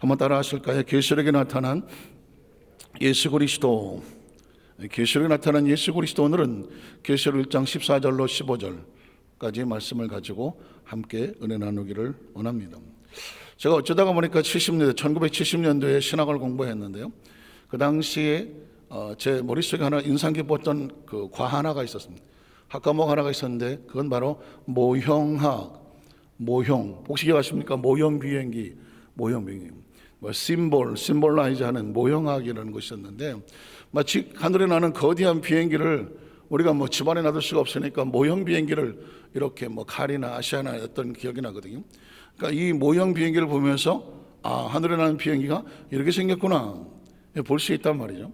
한번 따라 하실까요? 계시록에 나타난 예수 그리스도. 계시록에 나타난 예수 그리스도. 오늘은 계시록 1장 14절로 15절까지 말씀을 가지고 함께 은혜 나누기를 원합니다. 제가 어쩌다가 보니까 1970년도에 신학을 공부했는데요, 그 당시에 제 머릿속에 하나 인상 깊었던 그 과 하나가 있었습니다. 학과목 하나가 있었는데 그건 바로 모형학. 모형, 혹시 기억하십니까? 모형 비행기, 심볼라이즈 하는 모형학이라는 것이었는데, 마치 하늘에 나는 거대한 비행기를 우리가 집안에 놔둘 수가 없으니까 모형 비행기를 이렇게 칼이나 아시아나 어떤 기억이 나거든요. 그러니까 이 모형 비행기를 보면서 하늘에 나는 비행기가 이렇게 생겼구나 볼 수 있단 말이죠.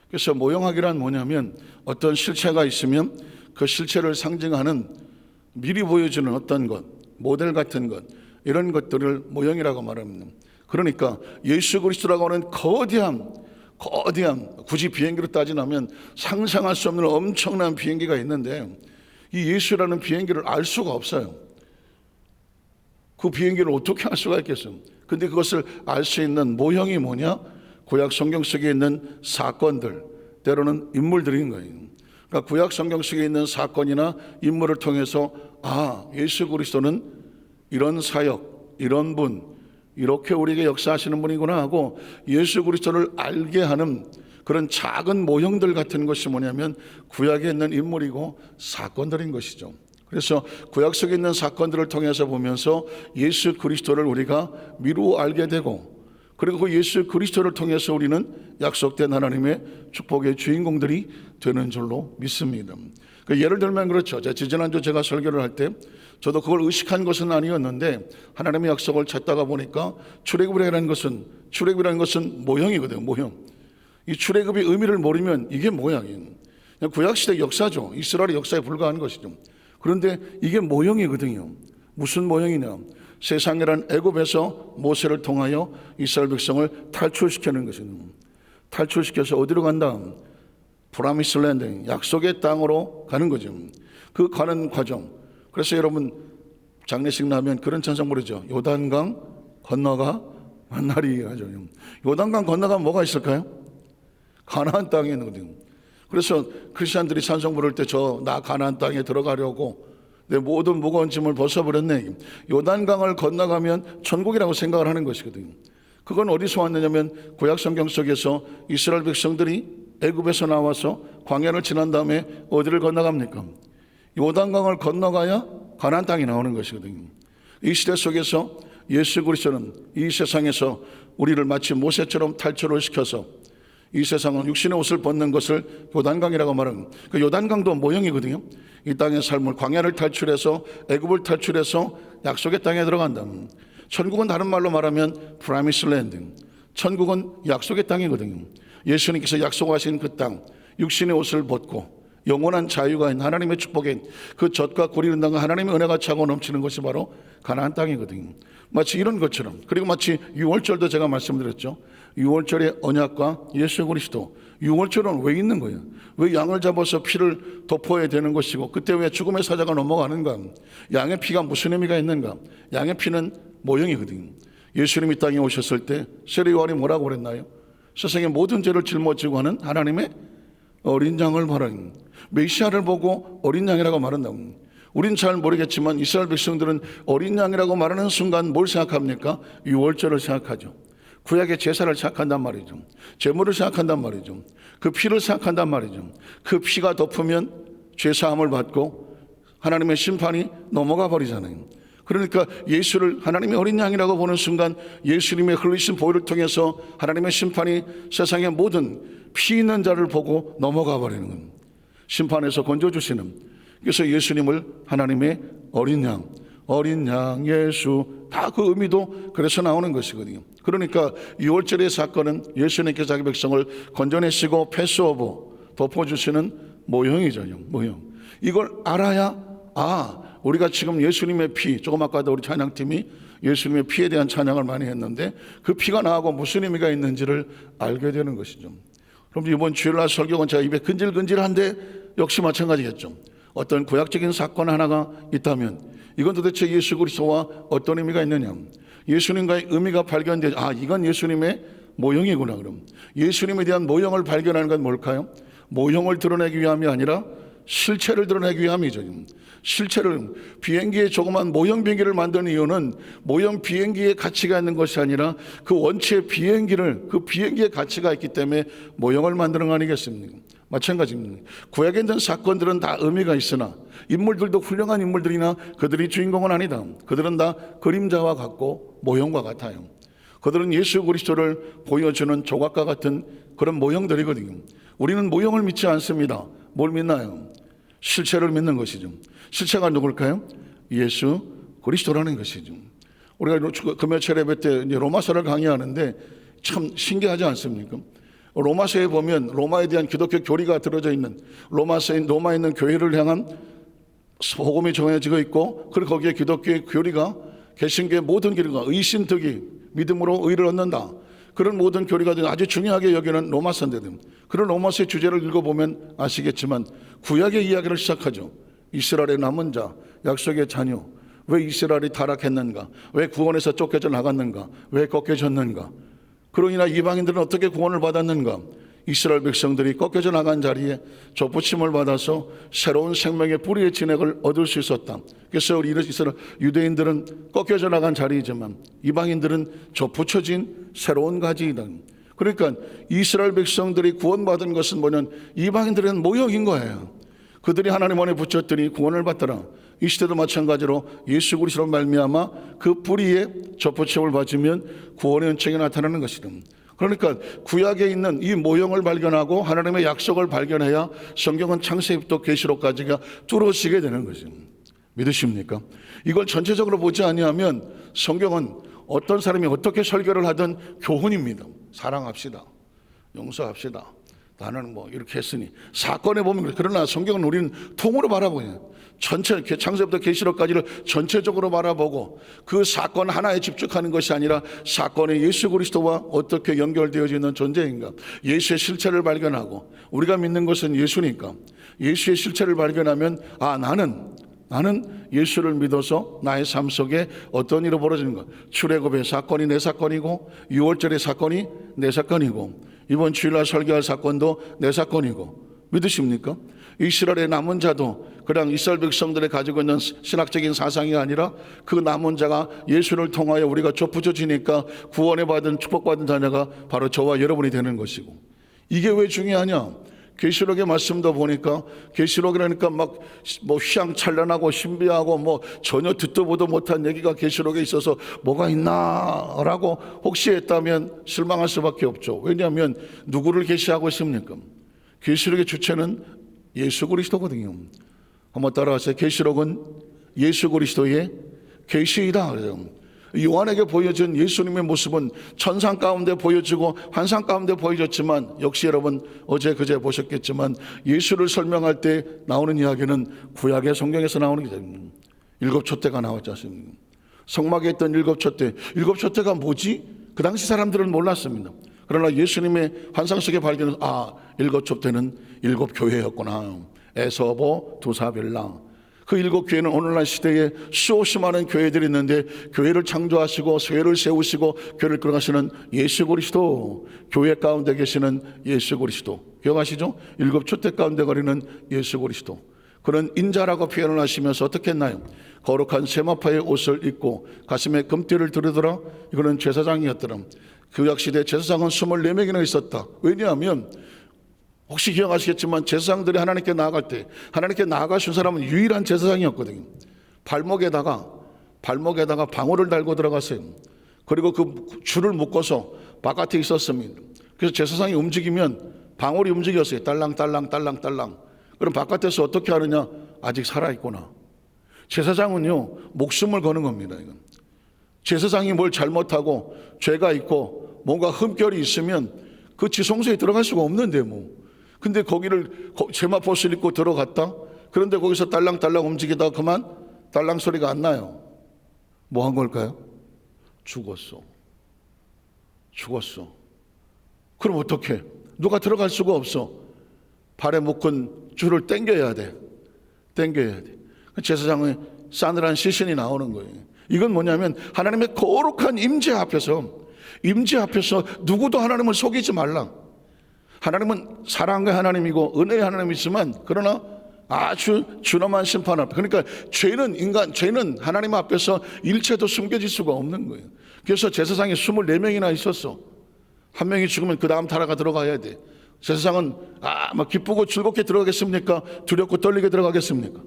그래서 모형학이란 뭐냐면 어떤 실체가 있으면 그 실체를 상징하는 미리 보여주는 어떤 것, 모델 같은 것, 이런 것들을 모형이라고 말합니다. 그러니까 예수 그리스도라고 하는 거대한, 굳이 비행기로 따지면 상상할 수 없는 엄청난 비행기가 있는데, 이 예수라는 비행기를 알 수가 없어요. 그 비행기를 어떻게 알 수가 있겠어요? 근데 그것을 알 수 있는 모형이 뭐냐? 구약 성경 속에 있는 사건들, 때로는 인물들인 거예요. 그러니까 구약 성경 속에 있는 사건이나 인물을 통해서 예수 그리스도는 이런 사역, 이런 분, 이렇게 우리에게 역사하시는 분이구나 하고 예수 그리스도를 알게 하는 그런 작은 모형들 같은 것이 뭐냐면 구약에 있는 인물이고 사건들인 것이죠. 그래서 구약 속에 있는 사건들을 통해서 보면서 예수 그리스도를 우리가 미루어 알게 되고, 그리고 그 예수 그리스도를 통해서 우리는 약속된 하나님의 축복의 주인공들이 되는 줄로 믿습니다. 예를 들면 그렇죠. 지난주 제가 설교를 할 때 저도 그걸 의식한 것은 아니었는데 하나님의 약속을 찾다가 보니까 출애굽이라는 것은 모형이거든요. 모형. 이 출애굽의 의미를 모르면 이게 뭐야? 그냥 구약시대 역사죠. 이스라엘의 역사에 불과한 것이죠. 그런데 이게 모형이거든요. 무슨 모형이냐? 세상이란 애굽에서 모세를 통하여 이스라엘 백성을 탈출시키는 것입니다. 탈출시켜서 어디로 간다? 프라미스 랜드, 약속의 땅으로 가는 거죠. 그 가는 과정. 그래서 여러분 장례식 나면 그런 찬송 부르죠. 요단강 건너가 만나리 하죠. 요단강 건너가면 뭐가 있을까요? 가나안 땅에 있는 거거든요. 그래서 크리스찬들이 찬송 부를 때 나 가나안 땅에 들어가려고 내 모든 무거운 짐을 벗어버렸네. 요단강을 건너가면 천국이라고 생각을 하는 것이거든요. 그건 어디서 왔느냐면 구약 성경 속에서 이스라엘 백성들이 애굽에서 나와서 광야를 지난 다음에 어디를 건너갑니까? 요단강을 건너가야 가나안 땅이 나오는 것이거든요. 이 시대 속에서 예수 그리스도는 이 세상에서 우리를 마치 모세처럼 탈출을 시켜서 이 세상은 육신의 옷을 벗는 것을 요단강이라고 말하는, 그 요단강도 모형이거든요. 이 땅의 삶을 광야를 탈출해서 애굽을 탈출해서 약속의 땅에 들어간다. 천국은 다른 말로 말하면 프라미스 랜드, 천국은 약속의 땅이거든요. 예수님께서 약속하신 그 땅, 육신의 옷을 벗고 영원한 자유가 있는 하나님의 축복에 그 젖과 꿀이 흐르는 하나님의 은혜가 차고 넘치는 것이 바로 가나안 땅이거든요. 마치 이런 것처럼, 그리고 마치 유월절도 제가 말씀드렸죠. 유월절의 언약과 예수 그리스도, 유월절은 왜 있는 거예요? 왜 양을 잡아서 피를 덮어야 되는 것이고 그때 왜 죽음의 사자가 넘어가는가? 양의 피가 무슨 의미가 있는가? 양의 피는 모형이거든요. 예수님이 땅에 오셨을 때 세례 요한이 뭐라고 그랬나요? 세상의 모든 죄를 짊어지고 하는 하나님의 어린 양을 말하는, 메시아를 보고 어린 양이라고 말한다고. 우린 잘 모르겠지만 이스라엘 백성들은 어린 양이라고 말하는 순간 뭘 생각합니까? 유월절을 생각하죠. 구약의 제사를 생각한단 말이죠. 제물을 생각한단 말이죠. 그 피를 생각한단 말이죠. 그 피가 덮으면 죄사함을 받고 하나님의 심판이 넘어가 버리잖아요. 그러니까 예수를 하나님의 어린 양이라고 보는 순간 예수님의 흘리신 보혈을 통해서 하나님의 심판이 세상의 모든 피 있는 자를 보고 넘어가 버리는 겁니다. 심판에서 건져주시는, 그래서 예수님을 하나님의 어린 양 예수, 다 그 의미도 그래서 나오는 것이거든요. 그러니까 유월절의 사건은 예수님께서 자기 백성을 건져내시고 패스오버, 덮어주시는 모형이죠. 모형. 이걸 알아야 우리가 지금 예수님의 피, 조금 아까도 우리 찬양팀이 예수님의 피에 대한 찬양을 많이 했는데 그 피가 나하고 무슨 의미가 있는지를 알게 되는 것이죠. 그럼 이번 주일날 설교는 제가 입에 근질근질한데 역시 마찬가지겠죠. 어떤 구약적인 사건 하나가 있다면 이건 도대체 예수 그리스도와 어떤 의미가 있느냐? 예수님과의 의미가 발견되죠. 아, 이건 예수님의 모형이구나. 그럼 예수님에 대한 모형을 발견하는 건 뭘까요? 모형을 드러내기 위함이 아니라 실체를 드러내기 위함이죠. 실체를, 비행기에 조그만 모형 비행기를 만드는 이유는 모형 비행기의 가치가 있는 것이 아니라 그 원체 비행기를, 그 비행기의 가치가 있기 때문에 모형을 만드는 거 아니겠습니까? 마찬가지입니다. 구약에 있는 사건들은 다 의미가 있으나 인물들도 훌륭한 인물들이나 그들이 주인공은 아니다. 그들은 다 그림자와 같고 모형과 같아요. 그들은 예수 그리스도를 보여주는 조각과 같은 그런 모형들이거든요. 우리는 모형을 믿지 않습니다. 뭘 믿나요? 실체를 믿는 것이죠. 실체가 누굴까요? 예수 그리스도라는 것이죠. 우리가 금요일 예배 때 로마서를 강의하는데 참 신기하지 않습니까? 로마서에 보면 로마에 대한 기독교 교리가 들어져 있는 로마에 있는 교회를 향한 복음이 정해지고 있고, 그리고 거기에 기독교의 교리가, 개신교의 모든 교리가 의심득이 믿음으로 의를 얻는다, 그런 모든 교리가 아주 중요하게 여기는 로마서인데, 그런 로마서의 주제를 읽어보면 아시겠지만 구약의 이야기를 시작하죠. 이스라엘의 남은 자, 약속의 자녀, 왜 이스라엘이 타락했는가, 왜 구원에서 쫓겨져 나갔는가, 왜 꺾여졌는가, 그로 인하 이방인들은 어떻게 구원을 받았는가, 이스라엘 백성들이 꺾여져 나간 자리에 접붙임을 받아서 새로운 생명의 뿌리의 진액을 얻을 수 있었다. 그래서 우리 이스라엘 유대인들은 꺾여져 나간 자리이지만 이방인들은 접붙여진 새로운 가지이다. 그러니까 이스라엘 백성들이 구원받은 것은 뭐냐면 이방인들은 모형인 거예요. 그들이 하나님 안에 붙였더니 구원을 받더라. 이 시대도 마찬가지로 예수 그리스도로 말미암아 그 뿌리에 접붙임을 받으면 구원의 은총이 나타나는 것이다. 그러니까 구약에 있는 이 모형을 발견하고 하나님의 약속을 발견해야 성경은 창세기부터 계시록까지가 뚫어지게 되는 것입니다. 믿으십니까? 이걸 전체적으로 보지 아니하면 성경은 어떤 사람이 어떻게 설교를 하든 교훈입니다. 사랑합시다, 용서합시다, 나는 뭐 이렇게 했으니, 사건에 보면. 그러나 성경은 우리는 통으로 바라보요. 전체 창세부터 계시록까지를 전체적으로 바라보고 그 사건 하나에 집중하는 것이 아니라 사건의 예수 그리스도와 어떻게 연결되어져 있는 존재인가, 예수의 실체를 발견하고, 우리가 믿는 것은 예수니까 예수의 실체를 발견하면 나는 예수를 믿어서 나의 삶 속에 어떤 일이 벌어지는 것, 출애굽의 사건이 내 사건이고, 6월절의 사건이 내 사건이고, 이번 주일날 설교할 사건도 내 사건이고. 믿으십니까? 이스라엘의 남은 자도 그냥 이스라엘 백성들이 가지고 있는 신학적인 사상이 아니라 그 남은 자가 예수를 통하여 우리가 접붙여지니까 구원에 받은 축복받은 자녀가 바로 저와 여러분이 되는 것이고. 이게 왜 중요하냐? 계시록의 말씀도 보니까 계시록이라니까 막 뭐 휘황찬란하고 신비하고 뭐 전혀 듣도 보도 못한 얘기가 계시록에 있어서 뭐가 있나라고 혹시 했다면 실망할 수밖에 없죠. 왜냐하면 누구를 계시하고 있습니까? 계시록의 주체는 예수 그리스도거든요. 한번 따라하세요. 계시록은 예수 그리스도의 계시이다. 요한에게 보여준 예수님의 모습은 천상 가운데 보여지고 환상 가운데 보여졌지만, 역시 여러분 어제 그제 보셨겠지만 예수를 설명할 때 나오는 이야기는 구약의 성경에서 나오는 게 됩니다. 7 촛대가 나왔지 않습니까? 성막에 있던 7 촛대. 7 촛대가 뭐지? 그 당시 사람들은 몰랐습니다. 그러나 예수님의 환상 속에 발견해서 7 촛대는 7 교회였구나. 에서보, 두사벨라. 그 7 교회는 오늘날 시대에 수없이 많은 교회들이 있는데, 교회를 창조하시고 교회를 세우시고 교회를 끌어가시는 예수 그리스도, 교회 가운데 계시는 예수 그리스도, 기억하시죠? 7 촛대 가운데 거리는 예수 그리스도. 그런 인자라고 표현을 하시면서 어떻게 했나요? 거룩한 세마파의 옷을 입고 가슴에 금띠를 두르더라. 이거는 제사장이었더라. 구약시대 제사장은 24명이나 있었다. 왜냐하면 혹시 기억하시겠지만 제사장들이 하나님께 나아갈 때, 하나님께 나아가신 사람은 유일한 제사장이었거든요. 발목에다가 방울을 달고 들어갔어요. 그리고 그 줄을 묶어서 바깥에 있었습니다. 그래서 제사장이 움직이면 방울이 움직였어요. 딸랑딸랑. 그럼 바깥에서 어떻게 하느냐? 아직 살아있구나. 제사장은요, 목숨을 거는 겁니다. 이건. 제사장이 뭘 잘못하고 죄가 있고 뭔가 흠결이 있으면 그 지성소에 들어갈 수가 없는데 근데 거기를 세마포스를 입고 들어갔다. 그런데 거기서 딸랑딸랑 움직이다가 그만 딸랑 소리가 안 나요. 뭐 한 걸까요? 죽었어. 그럼 어떡해? 누가 들어갈 수가 없어. 발에 묶은 줄을 당겨야 돼. 제사장의 싸늘한 시신이 나오는 거예요. 이건 뭐냐면 하나님의 거룩한 임재 앞에서 누구도 하나님을 속이지 말라. 하나님은 사랑의 하나님이고 은혜의 하나님이지만 그러나 아주 준엄한 심판 앞에, 그러니까 죄는 하나님 앞에서 일체도 숨겨질 수가 없는 거예요. 그래서 제사장이 24명이나 있었어. 한 명이 죽으면 그 다음 타라가 들어가야 돼. 제사장은 막 기쁘고 즐겁게 들어가겠습니까? 두렵고 떨리게 들어가겠습니까?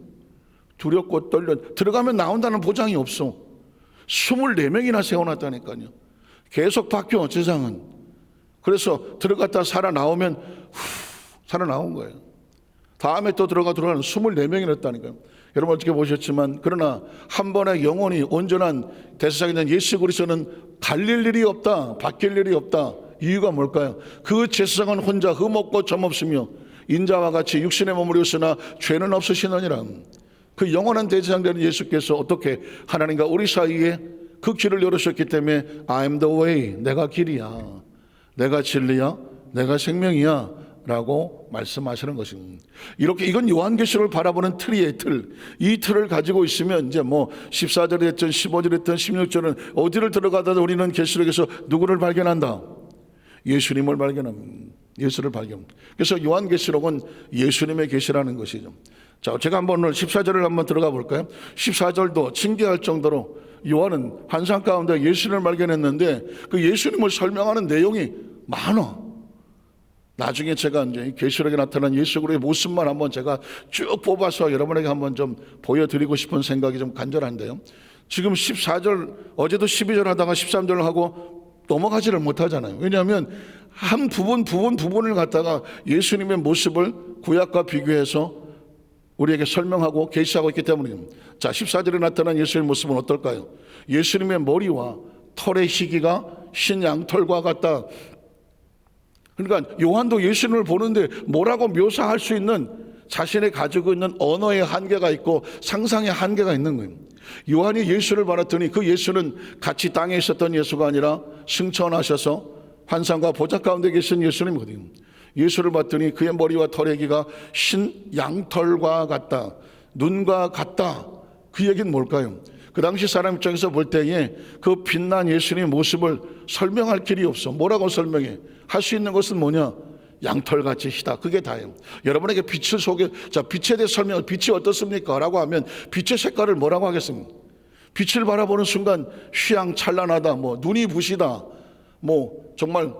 두렵고 떨려 들어가면 나온다는 보장이 없어. 24명이나 세워놨다니까요. 계속 바뀌어 제사장은. 그래서 들어갔다 살아나오면 살아나온 거예요. 다음에 또 들어가는 24명이 났다니까요. 여러분 어떻게 보셨지만 그러나 한 번에 영원히 온전한 대제사장이 된 예수 그리스도는 갈릴 일이 없다, 바뀔 일이 없다. 이유가 뭘까요? 그 제사장은 혼자 흠없고 점없으며 인자와 같이 육신의 몸을 입으시나 죄는 없으시느니라. 그 영원한 대제사장 되는 예수께서 어떻게 하나님과 우리 사이에 그 길을 열으셨기 때문에 I am the way, 내가 길이야, 내가 진리야, 내가 생명이야 라고 말씀하시는 것입니다. 이렇게 이건 요한계시록을 바라보는 틀이에요. 이 틀을 가지고 있으면 이제 뭐 14절이 됐든 15절이 됐든 16절은 어디를 들어가든 우리는 계시록에서 누구를 발견한다? 예수님을 발견합니다. 예수를 발견합니다. 그래서 요한계시록은 예수님의 계시라는 것이죠. 자, 제가 한번 오늘 14절을 한번 들어가 볼까요? 14절도 신기할 정도로 요한은 환상 가운데 예수님을 발견했는데 그 예수님을 설명하는 내용이 많아. 나중에 제가 이제 계시록에 나타난 예수 그리스도의 모습만 한번 제가 쭉 뽑아서 여러분에게 한번 좀 보여드리고 싶은 생각이 좀 간절한데요. 지금 14절, 어제도 12절 하다가 13절을 하고 넘어가지를 못하잖아요. 왜냐하면 한 부분을 갖다가 예수님의 모습을 구약과 비교해서 우리에게 설명하고 계시하고 있기 때문입니다. 자, 14절에 나타난 예수님의 모습은 어떨까요? 예수님의 머리와 털의 희기가 신 양털과 같다. 그러니까 요한도 예수님을 보는데 뭐라고 묘사할 수 있는 자신이 가지고 있는 언어의 한계가 있고 상상의 한계가 있는 거예요. 요한이 예수를 봤더니 그 예수는 같이 땅에 있었던 예수가 아니라 승천하셔서 환상과 보좌 가운데 계신 예수님이거든요. 예수를 봤더니 그의 머리와 털의 기가 신 양털과 같다, 눈과 같다. 그 얘기는 뭘까요? 그 당시 사람 입장에서 볼 때에 그 빛난 예수님의 모습을 설명할 길이 없어. 뭐라고 설명해? 할 수 있는 것은 뭐냐? 양털같이 희다. 그게 다예요. 여러분에게 빛을 자, 빛에 대해 설명, 빛이 어떻습니까? 라고 하면 빛의 색깔을 뭐라고 하겠습니까? 빛을 바라보는 순간 휘황찬란하다, 뭐 눈이 부시다, 뭐 정말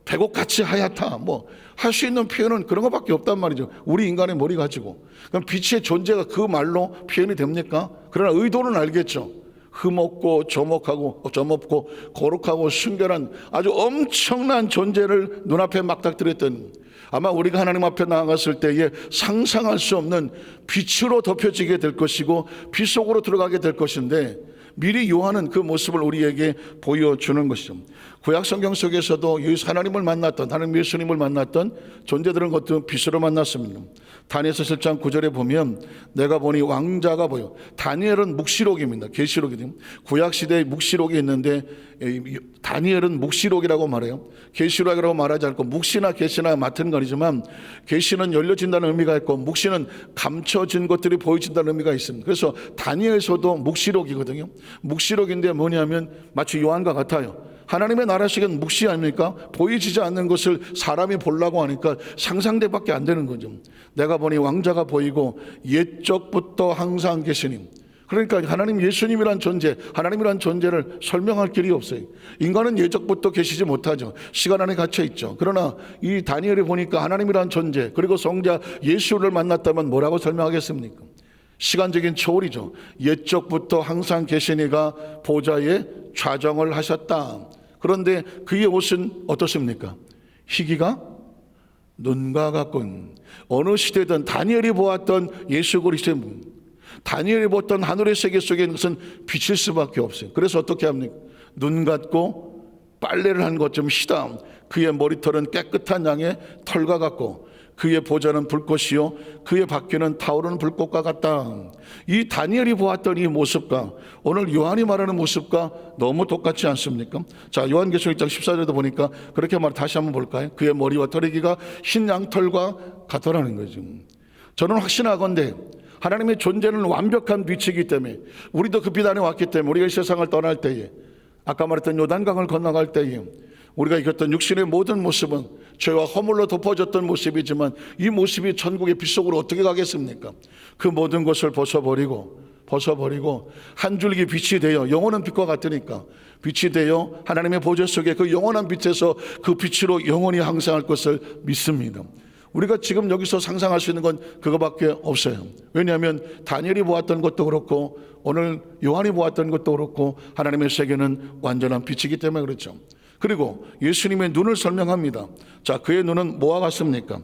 백옥같이 하얗다, 뭐 할 수 있는 표현은 그런 것밖에 없단 말이죠. 우리 인간의 머리 가지고. 그럼 빛의 존재가 그 말로 표현이 됩니까? 그러나 의도는 알겠죠. 흠없고 점없고 거룩하고 순결한 아주 엄청난 존재를 눈앞에 막닥뜨렸던, 아마 우리가 하나님 앞에 나아갔을 때에 상상할 수 없는 빛으로 덮여지게 될 것이고 빛 속으로 들어가게 될 것인데, 미리 요한은 그 모습을 우리에게 보여주는 것이죠. 구약 성경 속에서도 하나님을 만났던, 하나님 예수님을 만났던 존재들은 것도 빛으로 만났습니다. 다니엘서 7장 9절에 보면 내가 보니 왕자가 보여. 다니엘은 묵시록입니다. 계시록이거든요. 구약 시대에 묵시록이 있는데 다니엘은 묵시록이라고 말해요. 계시록이라고 말하지 않고 묵시나 계시나 같은 거지만, 계시는 열려진다는 의미가 있고 묵시는 감춰진 것들이 보여진다는 의미가 있습니다. 그래서 다니엘서도 묵시록이거든요. 묵시록인데 뭐냐면 마치 요한과 같아요. 하나님의 나라식은 묵시 아닙니까? 보이지지 않는 것을 사람이 보려고 하니까 상상대밖에 안 되는 거죠. 내가 보니 왕자가 보이고 옛적부터 항상 계시니. 그러니까 하나님 예수님이란 존재, 하나님이란 존재를 설명할 길이 없어요. 인간은 예적부터 계시지 못하죠. 시간 안에 갇혀 있죠. 그러나 이 다니엘이 보니까 하나님이란 존재, 그리고 성자 예수를 만났다면 뭐라고 설명하겠습니까? 시간적인 초월이죠. 옛적부터 항상 계시니가 보좌에 좌정을 하셨다. 그런데 그의 옷은 어떻습니까? 희기가 눈과 같군. 어느 시대든 다니엘이 보았던 예수 그리스도의 문, 다니엘이 보았던 하늘의 세계 속에 있는 것은 빛일 수밖에 없어요. 그래서 어떻게 합니까? 눈 같고 빨래를 한 것좀 시다. 그의 머리털은 깨끗한 양의 털과 같고 그의 보좌는 불꽃이요 그의 바퀴는 타오르는 불꽃과 같다. 이 다니엘이 보았던 이 모습과 오늘 요한이 말하는 모습과 너무 똑같지 않습니까? 자, 요한계시록 1장 14절에도 보니까 그렇게 다시 한번 볼까요? 그의 머리와 털의 기가 흰 양털과 같더라는 거죠. 저는 확신하건대 하나님의 존재는 완벽한 빛이기 때문에 우리도 그 빛 안에 왔기 때문에 우리가 이 세상을 떠날 때에, 아까 말했던 요단강을 건너갈 때에 우리가 이겼던 육신의 모든 모습은 죄와 허물로 덮어졌던 모습이지만 이 모습이 천국의 빛 속으로 어떻게 가겠습니까? 그 모든 것을 벗어버리고 한 줄기 빛이 되어, 영원한 빛과 같으니까 빛이 되어 하나님의 보좌 속에 그 영원한 빛에서 그 빛으로 영원히 항상할 것을 믿습니다. 우리가 지금 여기서 상상할 수 있는 건 그거밖에 없어요. 왜냐하면 다니엘이 보았던 것도 그렇고 오늘 요한이 보았던 것도 그렇고 하나님의 세계는 완전한 빛이기 때문에 그렇죠. 그리고 예수님의 눈을 설명합니다. 자, 그의 눈은 뭐와 같습니까?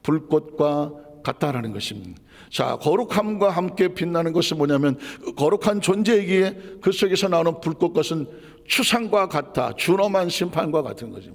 불꽃과 같다라는 것입니다. 자, 거룩함과 함께 빛나는 것은 뭐냐면 거룩한 존재이기에 그 속에서 나오는 불꽃 것은 추상과 같아, 준엄한 심판과 같은 거죠.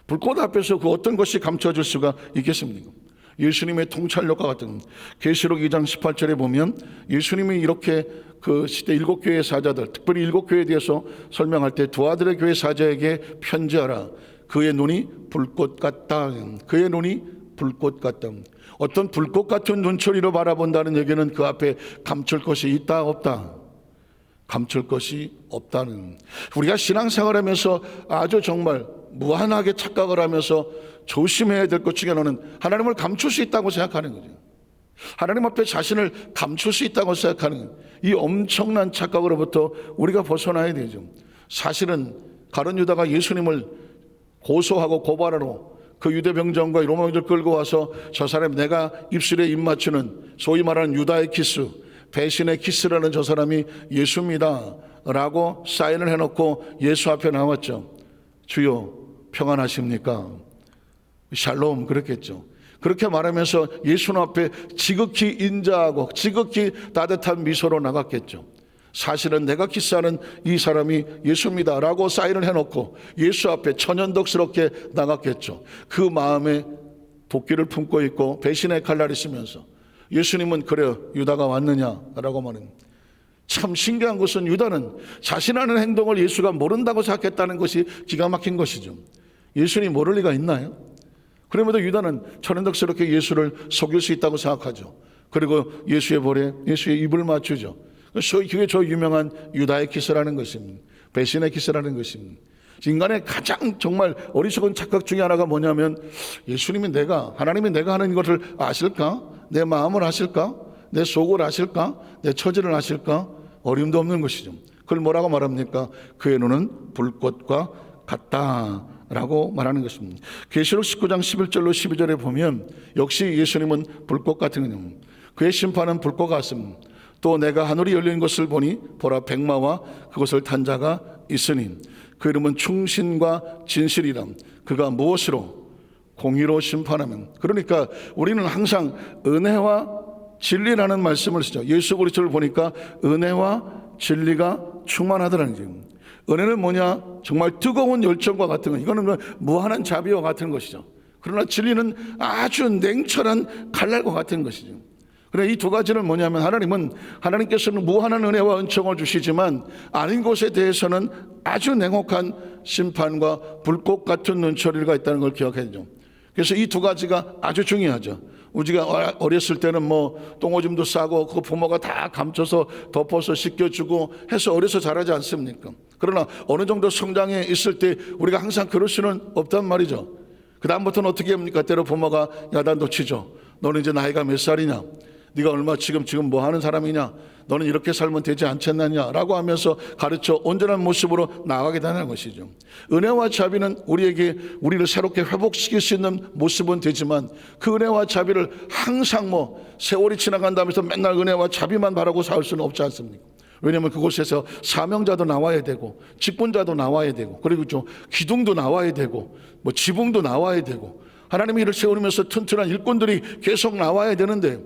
불꽃 앞에서 그 어떤 것이 감춰질 수가 있겠습니까? 예수님의 통찰력과 같은, 계시록 2장 18절에 보면 예수님이 이렇게 그 시대 7교회 사자들, 특별히 7교회에 대해서 설명할 때 두 아들의 교회 사자에게 편지하라. 그의 눈이 불꽃 같다. 그의 눈이 불꽃 같다. 어떤 불꽃 같은 눈초리로 바라본다는 얘기는 그 앞에 감출 것이 있다 없다? 감출 것이 없다는. 우리가 신앙생활하면서 아주 정말 무한하게 착각을 하면서 조심해야 될 것 중에 하나는 하나님을 감출 수 있다고 생각하는 거죠. 하나님 앞에 자신을 감출 수 있다고 생각하는 이 엄청난 착각으로부터 우리가 벗어나야 되죠. 사실은 가룟 유다가 예수님을 고소하고 고발하러 그 유대 병정과 로마 병정을 끌고 와서 저 사람 내가 입술에 입 맞추는 소위 말하는 유다의 키스, 배신의 키스라는 저 사람이 예수입니다 라고 사인을 해놓고 예수 앞에 나왔죠. 주여 평안하십니까? 샬롬 그랬겠죠. 그렇게 말하면서 예수님 앞에 지극히 인자하고 지극히 따뜻한 미소로 나갔겠죠. 사실은 내가 키스하는 이 사람이 예수입니다 라고 사인을 해놓고 예수 앞에 천연덕스럽게 나갔겠죠. 그 마음에 도끼를 품고 있고 배신의 칼날이 있으면서 예수님은 그래요 유다가 왔느냐라고 말합니다. 참 신기한 것은 유다는 자신하는 행동을 예수가 모른다고 생각했다는 것이 기가 막힌 것이죠. 예수님이 모를 리가 있나요? 그럼에도 유다는 천연덕스럽게 예수를 속일 수 있다고 생각하죠. 그리고 예수의 볼에 예수의 입을 맞추죠. 그게 저 유명한 유다의 키스라는 것입니다. 배신의 키스라는 것입니다. 인간의 가장 정말 어리석은 착각 중에 하나가 뭐냐면 예수님이 하나님이 내가 하는 것을 아실까? 내 마음을 아실까? 내 속을 아실까? 내 처지를 아실까? 어림도 없는 것이죠. 그걸 뭐라고 말합니까? 그의 눈은 불꽃과 같다라고 말하는 것입니다. 계시록 19장 11절로 12절에 보면 역시 예수님은 불꽃 같은 분, 그의 심판은 불꽃 같습니다. 또 내가 하늘이 열린 것을 보니 보라 백마와 그것을 탄 자가 있으니 그 이름은 충신과 진실이라. 그가 무엇으로? 공의로 심판하면. 그러니까 우리는 항상 은혜와 진리라는 말씀을 쓰죠. 예수 그리스도를 보니까 은혜와 진리가 충만하더라는 거예요. 은혜는 뭐냐? 정말 뜨거운 열정과 같은 거. 이거는 무한한 자비와 같은 것이죠. 그러나 진리는 아주 냉철한 칼날과 같은 것이죠. 그래, 이 두 가지는 뭐냐면 하나님께서는 무한한 은혜와 은총을 주시지만 아닌 것에 대해서는 아주 냉혹한 심판과 불꽃 같은 눈초리가 있다는 걸 기억해야 되죠. 그래서 이 두 가지가 아주 중요하죠. 우리가 어렸을 때는 뭐 똥오줌도 싸고 그 부모가 다 감춰서 덮어서 씻겨주고 해서 어려서 자라지 않습니까? 그러나 어느 정도 성장해 있을 때 우리가 항상 그럴 수는 없단 말이죠. 그 다음부터는 어떻게 합니까? 때로 부모가 야단도 치죠. 너는 이제 나이가 몇 살이냐? 네가 얼마 지금 뭐 하는 사람이냐? 너는 이렇게 살면 되지 않겠느냐? 라고 하면서 가르쳐 온전한 모습으로 나아가게 되는 것이죠. 은혜와 자비는 우리를 새롭게 회복시킬 수 있는 모습은 되지만 그 은혜와 자비를 항상 세월이 지나간다면서 맨날 은혜와 자비만 바라고 살 수는 없지 않습니까? 왜냐하면 그곳에서 사명자도 나와야 되고 직분자도 나와야 되고 그리고 기둥도 나와야 되고 지붕도 나와야 되고 하나님이 이를 세우면서 튼튼한 일꾼들이 계속 나와야 되는데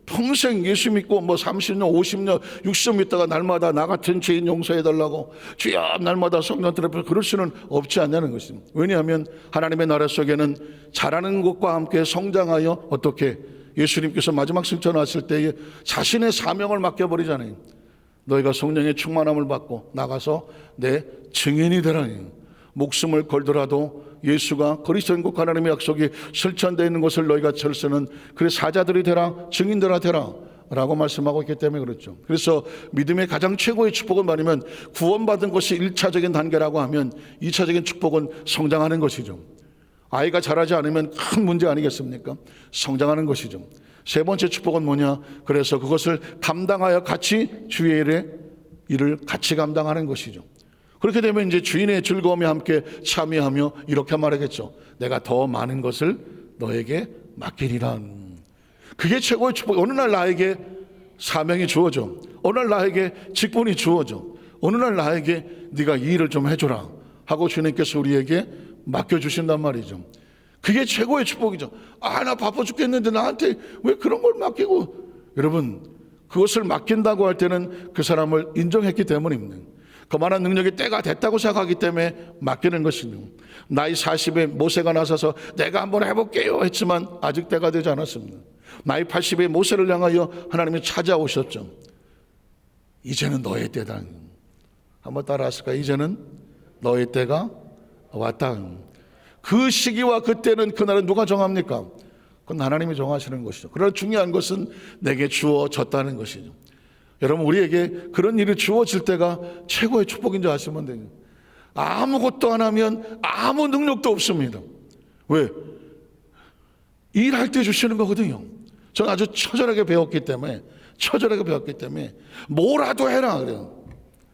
평생 예수 믿고 30년, 50년, 60년 믿다가 날마다 나 같은 죄인 용서해달라고 주여 날마다 성령 앞에 그럴 수는 없지 않냐는 것입니다. 왜냐하면 하나님의 나라 속에는 자라는 것과 함께 성장하여 어떻게 예수님께서 마지막 승천 왔을 때에 자신의 사명을 맡겨버리잖아요. 너희가 성령의 충만함을 받고 나가서 내 증인이 되라니. 목숨을 걸더라도 예수가 그리스도인 것 하나님의 약속이 실천되어 있는 것을 너희가 철수는 그래 사자들이 되라 증인들아 되라 라고 말씀하고 있기 때문에 그렇죠. 그래서 믿음의 가장 최고의 축복은 말이면 구원받은 것이 1차적인 단계라고 하면 2차적인 축복은 성장하는 것이죠. 아이가 자라지 않으면 큰 문제 아니겠습니까? 성장하는 것이죠. 세 번째 축복은 뭐냐? 그래서 그것을 감당하여 같이 주의 일을 같이 감당하는 것이죠. 그렇게 되면 이제 주인의 즐거움에 함께 참여하며 이렇게 말하겠죠. 내가 더 많은 것을 너에게 맡기리라. 그게 최고의 축복. 어느 날 나에게 사명이 주어져. 어느 날 나에게 직분이 주어져. 어느 날 나에게 네가 이 일을 좀 해줘라 하고 주님께서 우리에게 맡겨주신단 말이죠. 그게 최고의 축복이죠. 나 바빠 죽겠는데 나한테 왜 그런 걸 맡기고. 여러분, 그것을 맡긴다고 할 때는 그 사람을 인정했기 때문입니다. 그만한 능력이 때가 됐다고 생각하기 때문에 맡기는 것입니다. 나이 40에 모세가 나서서 내가 한번 해볼게요 했지만 아직 때가 되지 않았습니다. 나이 80에 모세를 향하여 하나님이 찾아오셨죠. 이제는 너의 때다. 한번 따라하실까요? 이제는 너의 때가 왔다. 그 시기와 그때는 그날은 누가 정합니까? 그건 하나님이 정하시는 것이죠. 그러나 중요한 것은 내게 주어졌다는 것이죠. 여러분, 우리에게 그런 일이 주어질 때가 최고의 축복인 줄 아시면 돼요. 아무것도 안 하면 아무 능력도 없습니다. 왜? 일할 때 주시는 거거든요. 저는 아주 처절하게 배웠기 때문에 뭐라도 해라 그래요.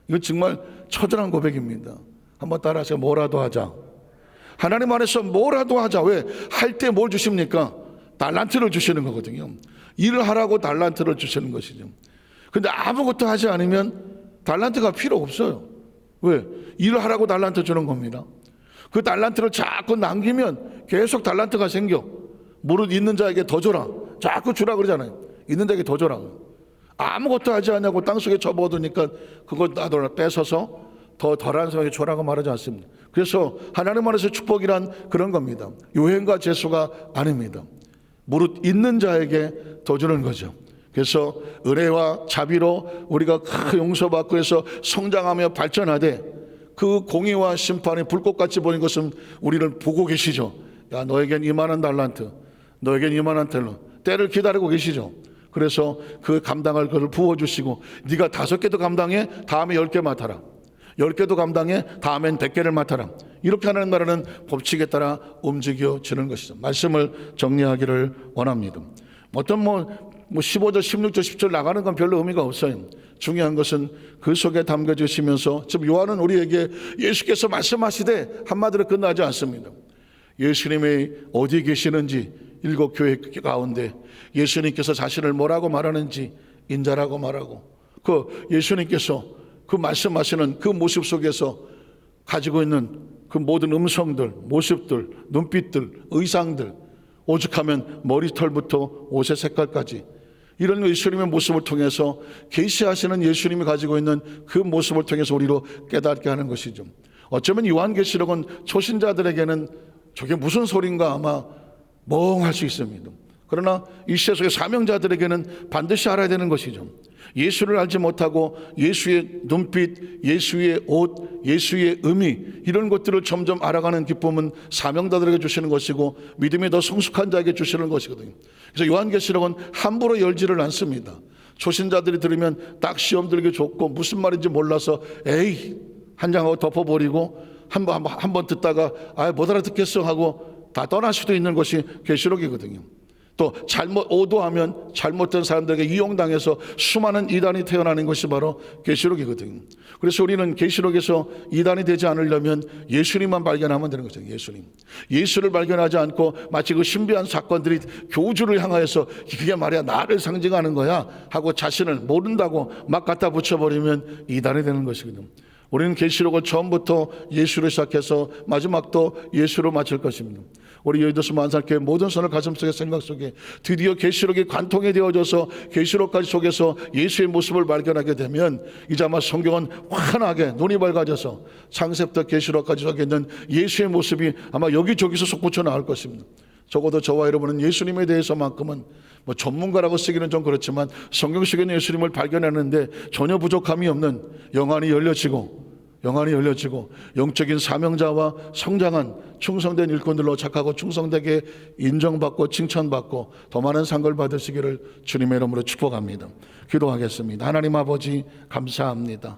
이건 정말 처절한 고백입니다. 한번 따라하세요. 뭐라도 하자. 하나님 안에서 뭐라도 하자. 왜? 할 때 뭘 주십니까? 달란트를 주시는 거거든요. 일을 하라고 달란트를 주시는 것이죠. 근데 아무것도 하지 않으면 달란트가 필요 없어요. 왜? 일을 하라고 달란트 주는 겁니다. 그 달란트를 자꾸 남기면 계속 달란트가 생겨. 무릇 있는 자에게 더 줘라. 자꾸 주라 그러잖아요. 있는 자에게 더 줘라. 아무것도 하지 않냐고 땅속에 접어두니까 그거 나도 뺏어서 더 덜한 사람에게 줘라고 말하지 않습니다. 그래서 하나님 안에서 축복이란 그런 겁니다. 요행과 재수가 아닙니다. 무릇 있는 자에게 더 주는 거죠. 그래서 은혜와 자비로 우리가 큰 용서받고 해서 성장하며 발전하되 그 공의와 심판이 불꽃같이 보이는 것은 우리를 보고 계시죠. 야, 너에겐 이만한 달란트, 너에겐 이만한 때를 기다리고 계시죠. 그래서 그 감당할 것을 부어주시고 네가 5개도 감당해 다음에 10개 맡아라. 10개도 감당해 다음엔 100개를 맡아라. 이렇게 하는 나라는 법칙에 따라 움직여지는 것이죠. 말씀을 정리하기를 원합니다. 어떤 15절, 16절, 10절 나가는 건 별로 의미가 없어요. 중요한 것은 그 속에 담겨주시면서 지금 요한은 우리에게 예수께서 말씀하시되 한마디로 끝나지 않습니다. 예수님이 어디 계시는지 7교회 가운데 예수님께서 자신을 뭐라고 말하는지 인자라고 말하고 그 예수님께서 그 말씀하시는 그 모습 속에서 가지고 있는 그 모든 음성들, 모습들, 눈빛들, 의상들, 오죽하면 머리털부터 옷의 색깔까지 이런 예수님의 모습을 통해서 계시하시는 예수님이 가지고 있는 그 모습을 통해서 우리로 깨닫게 하는 것이죠. 어쩌면 요한계시록은 초신자들에게는 저게 무슨 소린가 아마 멍할 수 있습니다. 그러나 이 시대 속의 사명자들에게는 반드시 알아야 되는 것이죠. 예수를 알지 못하고 예수의 눈빛, 예수의 옷, 예수의 의미 이런 것들을 점점 알아가는 기쁨은 사명자들에게 주시는 것이고 믿음이 더 성숙한 자에게 주시는 것이거든요. 그래서 요한계시록은 함부로 열지를 않습니다. 초신자들이 들으면 딱 시험 들기 좋고 무슨 말인지 몰라서 에이 한 장하고 덮어버리고 한 번 듣다가 못 알아듣겠어 하고 다 떠날 수도 있는 것이 계시록이거든요. 또 잘못 오도하면 잘못된 사람들에게 이용당해서 수많은 이단이 태어나는 것이 바로 계시록이거든요. 그래서 우리는 계시록에서 이단이 되지 않으려면 예수님만 발견하면 되는 거죠. 예수를 발견하지 않고 마치 그 신비한 사건들이 교주를 향하여서 그게 말이야 나를 상징하는 거야 하고 자신을 모른다고 막 갖다 붙여버리면 이단이 되는 것이거든요. 우리는 계시록을 처음부터 예수로 시작해서 마지막도 예수로 마칠 것입니다. 우리 여의도서 만살교회 모든 선을 가슴속에 생각 속에 드디어 계시록이 관통이 되어져서 계시록까지 속에서 예수의 모습을 발견하게 되면 이제 아마 성경은 환하게 눈이 밝아져서 창세부터 계시록까지 속에 있는 예수의 모습이 아마 여기저기서 솟구쳐 나올 것입니다. 적어도 저와 여러분은 예수님에 대해서만큼은 전문가라고 쓰기는 좀 그렇지만 성경 속에 있는 예수님을 발견하는데 전혀 부족함이 없는 영안이 열려지고 영안이 열려지고 영적인 사명자와 성장한 충성된 일꾼들로 착하고 충성되게 인정받고 칭찬받고 더 많은 상을 받으시기를 주님의 이름으로 축복합니다. 기도하겠습니다. 하나님 아버지 감사합니다.